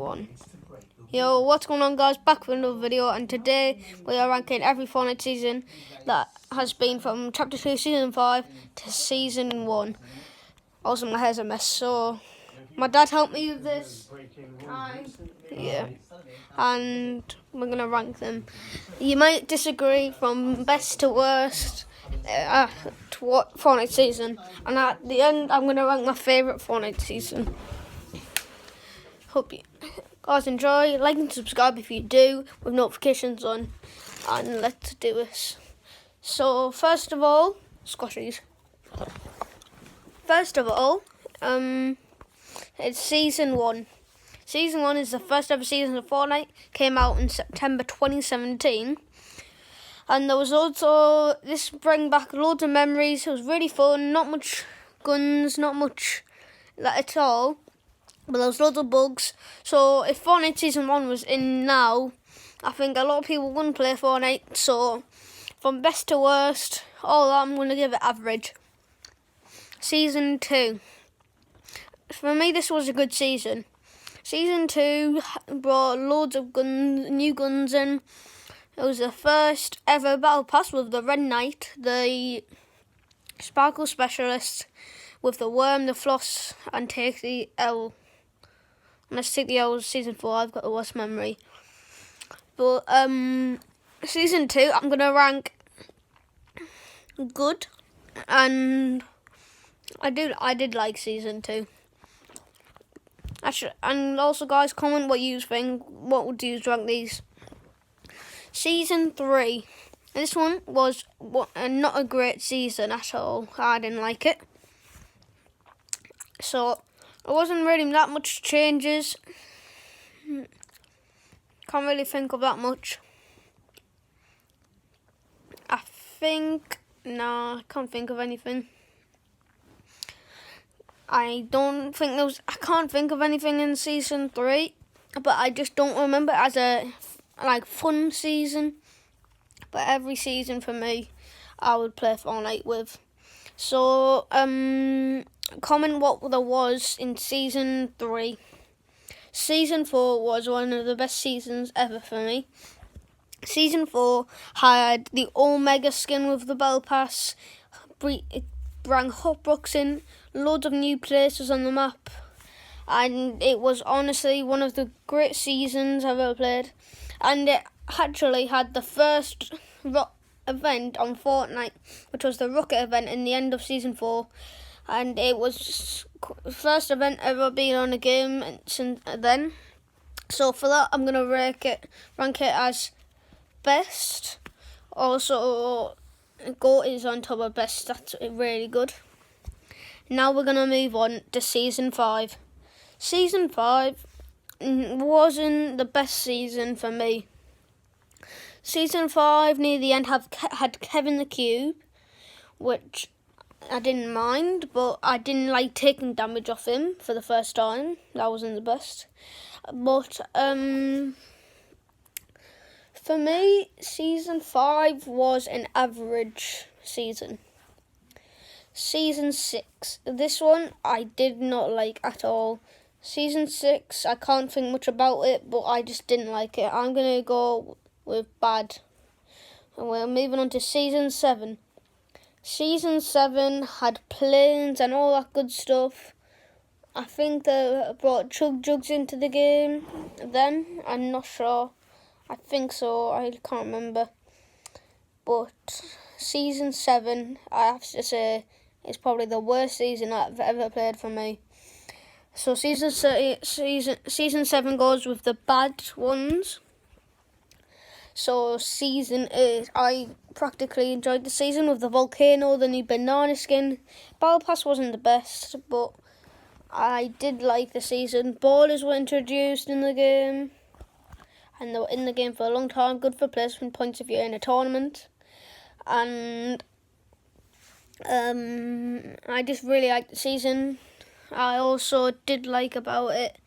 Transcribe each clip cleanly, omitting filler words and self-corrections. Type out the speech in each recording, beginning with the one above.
One. Yo, what's going on, guys? Back with another video, and today we are ranking every Fortnite season that has been from Chapter 2, Season 5 to Season 1. Also, my hair's a mess, so my dad helped me with this. And we're going to rank them. You might disagree from best to worst to what Fortnite season, and at the end, I'm going to rank my favourite Fortnite season. Hope you guys enjoy. Like and subscribe if you do, with notifications on. And let's do this. So first of all, squashies. First of all, it's Season 1. Season 1 is the first ever season of Fortnite. Came out in September 2017. And there was also, this bring back loads of memories. It was really fun. Not much guns, not much that at all. But there was loads of bugs. So if Fortnite Season 1 was in now, I think a lot of people wouldn't play Fortnite. So from best to worst, all that, I'm going to give it average. Season 2. For me, this was a good season. Season 2 brought loads of guns, new guns in. It was the first ever battle pass with the Red Knight, the Sparkle Specialist, with the Worm, the Floss, and Take the L. Let's take the L was Season 4, I've got the worst memory. But Season 2, I'm going to rank good. And I did like Season 2. And also, guys, comment what you think. What would you rank these? Season 3. This one was not a great season at all. I didn't like it. So there wasn't really that much changes. Can't really think of that much. I can't think of anything. I can't think of anything in Season 3, but I just don't remember it as a fun season. But every season for me, I would play Fortnite with. So comment what there was in Season 3. Season 4 was one of the best seasons ever for me. Season 4 had the Omega skin with the Battle Pass. It brought Hotbrooks in, loads of new places on the map, and it was honestly one of the great seasons I've ever played. And it actually had the first event on Fortnite, which was the rocket event in the end of Season 4, and it was the first event ever been on a game since then. So for that, I'm going to rank it as best. Also, GOAT is on top of best. That's really good. Now we're going to move on to Season 5. Season 5 wasn't the best season for me. Season 5, near the end, had Kevin the Cube, which I didn't mind, but I didn't like taking damage off him for the first time. That wasn't the best. But for me, Season 5 was an average season. Season 6. This one I did not like at all. Season 6, I can't think much about it, but I just didn't like it. I'm going to go with bad. And we're moving on to Season 7. Season 7 had planes and all that good stuff. I think they brought Chug Jugs into the game then. I'm not sure. I think so. I can't remember. But Season 7, I have to say, is probably the worst season I've ever played for me. So Season 7 goes with the bad ones. So Season 8, I practically enjoyed the season with the volcano, the new banana skin. Battle Pass wasn't the best, but I did like the season. Ballers were introduced in the game, and they were in the game for a long time. Good for placement points if you're in a tournament. And I just really liked the season. I also did like about it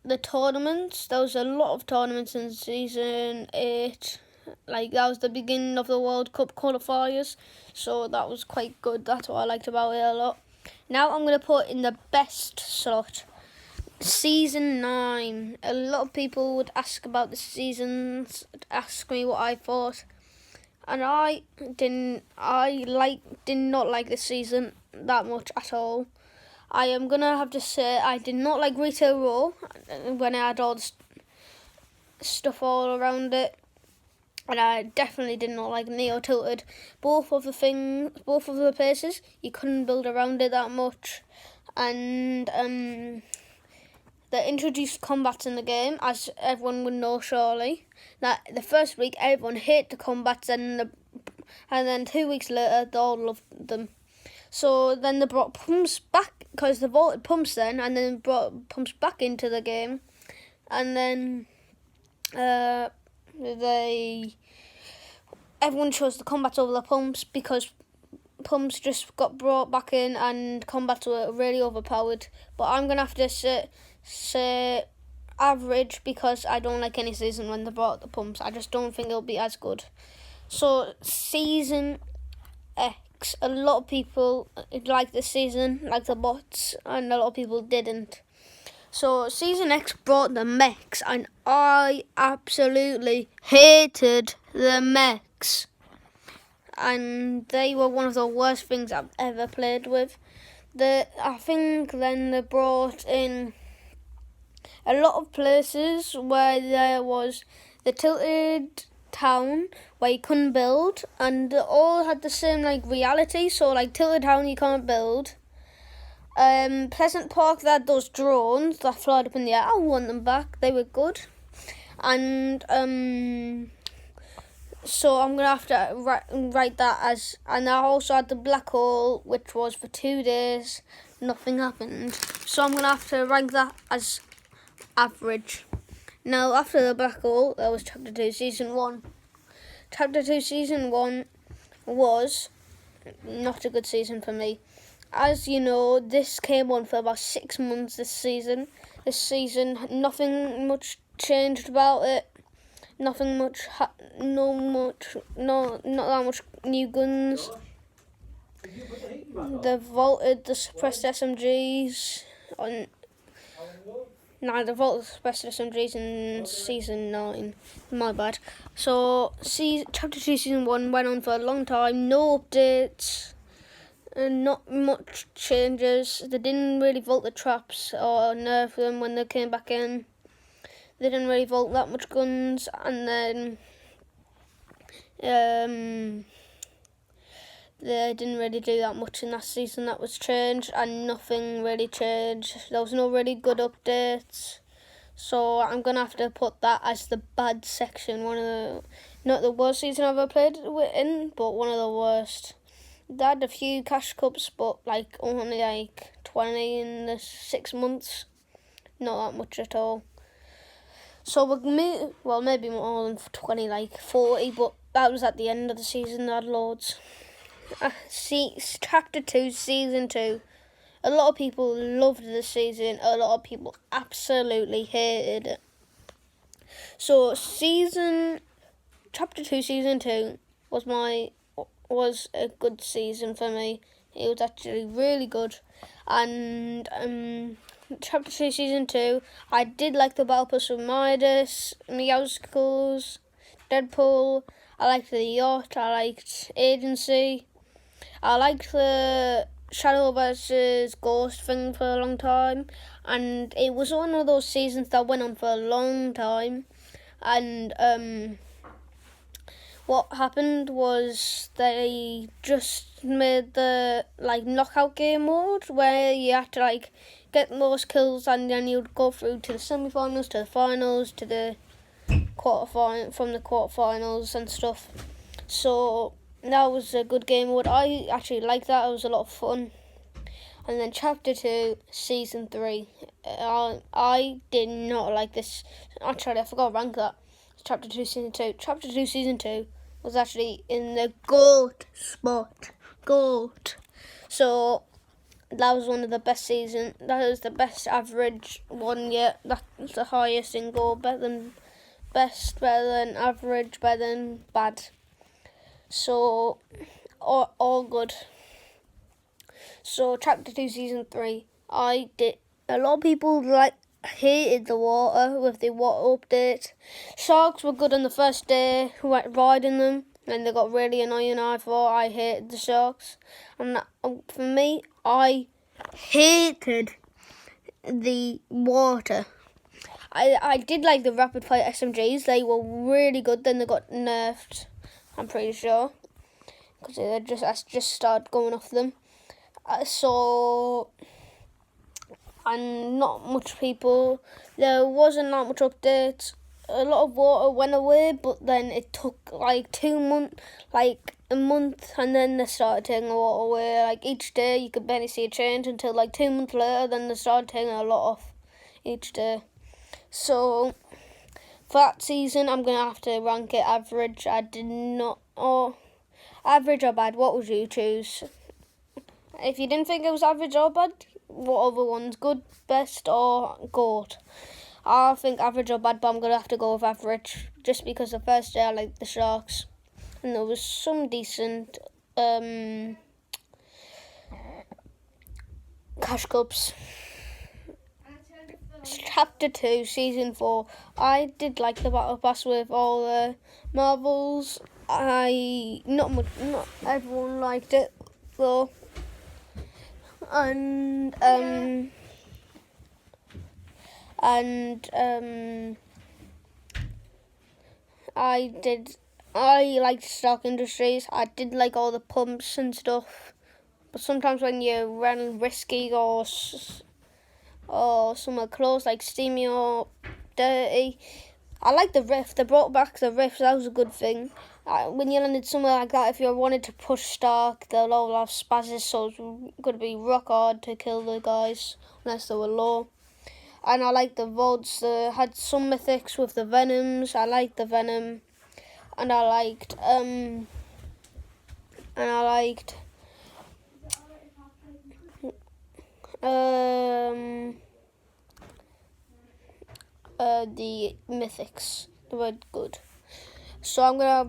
the tournaments. There was a lot of tournaments in Season 8. That was the beginning of the World Cup qualifiers, so that was quite good. That's what I liked about it a lot. Now I'm going to put in the best slot. Season 9. A lot of people would ask about the seasons, ask me what I thought. And I did not like this season that much at all. I am going to have to say I did not like Retail Row when I had all the stuff all around it. And I definitely did not like Neo Tilted. Both of the places, you couldn't build around it that much. And they introduced combats in the game, as everyone would know surely. That the first week everyone hated the combats, and then 2 weeks later they all loved them. So then they brought pumps back, because they vaulted pumps then, and then brought pumps back into the game. And then everyone chose the combats over the pumps, because pumps just got brought back in and combats were really overpowered. But I'm going to have to say average, because I don't like any season when they brought the pumps. I just don't think it'll be as good. So Season X, a lot of people liked this season, like the bots, and a lot of people didn't. So Season X brought the mechs, and I absolutely hated the mechs. And they were one of the worst things I've ever played with. I think then they brought in a lot of places where there was the tilted town where you couldn't build, and they all had the same reality. So tilted town you can't build. Pleasant Park, they had those drones that fly up in the air. I want them back. They were good. And so I'm gonna have to write that as. And I also had the black hole, which was for 2 days. Nothing happened. So I'm gonna have to rank that as average. Now after the black hole, there was Chapter 2 Season 1. Chapter 2 Season 1 was not a good season for me. As you know, this came on for about 6 months this season. This season, nothing much changed about it. Nothing much, not that much new guns. They vaulted the suppressed SMGs on. No, they vaulted the suppressed SMGs in Season 9. My bad. So, Chapter 2 Season 1 went on for a long time. No updates. Not much changes. They didn't really vault the traps or nerf them when they came back in. They didn't really vault that much guns, and then they didn't really do that much in that season. That was changed, and nothing really changed. There was no really good updates. So I'm gonna have to put that as the bad section. Not the worst season I've ever played in, but one of the worst. They had a few cash cups, but only 20 in the 6 months. Not that much at all. So maybe more than 20, 40, but that was at the end of the season. They had loads. Chapter 2, Season 2. A lot of people loved this season. A lot of people absolutely hated it. So Chapter 2, Season 2 was a good season for me. It was actually really good. And Chapter 2 Season 2, I did like the Battle Pass with Midas, Meowscles, Deadpool. I liked the Yacht. I liked Agency. I liked the Shadow versus Ghost thing for a long time. And it was one of those seasons that went on for a long time. And what happened was they just made the knockout game mode where you had to get the most kills, and then you'd go through to the semi-finals, to the finals, to the from the quarterfinals and stuff. So that was a good game mode. I actually liked that. It was a lot of fun. And then Chapter 2 Season 3. I did not like this. Actually, I forgot to rank that. Chapter 2 Season 2. Chapter 2 Season 2 was actually in the GOAT spot. GOAT. So that was one of the best seasons. That was the best average one yet. That's the highest in GOAT. Better than best, better than average, better than bad. So all good. So chapter 2, season 3, I did. A lot of people hated the water with the water update. Sharks were good on the first day, who went riding them, and they got really annoying. I thought I hated the sharks, and for me, I hated the water. I did like the rapid fire SMGs. They were really good. Then they got nerfed, I'm pretty sure, because I just started going off them. And not much people. There wasn't that much updates. A lot of water went away, but then it took like 2 months, like a month, and then they started taking the water away. Like each day, you could barely see a change until like 2 months later. Then they started taking a lot off each day. So for that season, I'm gonna have to rank it average. I did not, or average or bad. What would you choose? If you didn't think it was average or bad, what other ones? Good, best, or GOAT? I think average or bad, but I'm going to have to go with average. Just because the first day I liked the Sharks. And there was some decent cash cups. Chapter 2, season 4. I did like the battle pass with all the marbles. Not everyone liked it though. And I liked Stock Industries. I did like all the pumps and stuff, but sometimes when you run risky or somewhere close like steamy or dirty, I like the rift. They brought back the rift. That was a good thing. When you landed somewhere like that, if you wanted to push Stark, they'll all have spazzes, so it's going to be rock hard to kill the guys unless they were low. And I like the VODs. They had some mythics with the Venoms. I liked the Venom. And I liked the mythics. They were good. So I'm gonna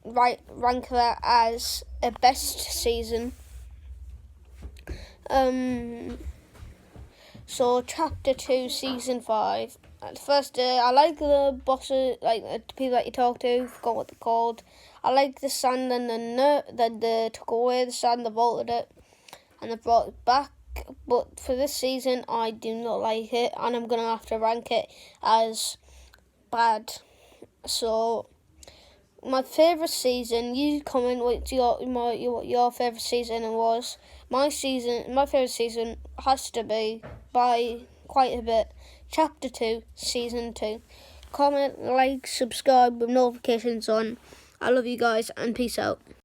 rank that as a best season. So chapter 2, season 5. At the first day, I like the bosses, like the people that you talk to. Forgot what they're called. I like the sand and then they took away the sand, they vaulted it, and they brought it back. But for this season, I do not like it, and I'm gonna have to rank it as bad. So my favourite season, you comment what your favourite season was. My favourite season has to be, by quite a bit, chapter 2, season 2. Comment, like, subscribe with notifications on. I love you guys, and peace out.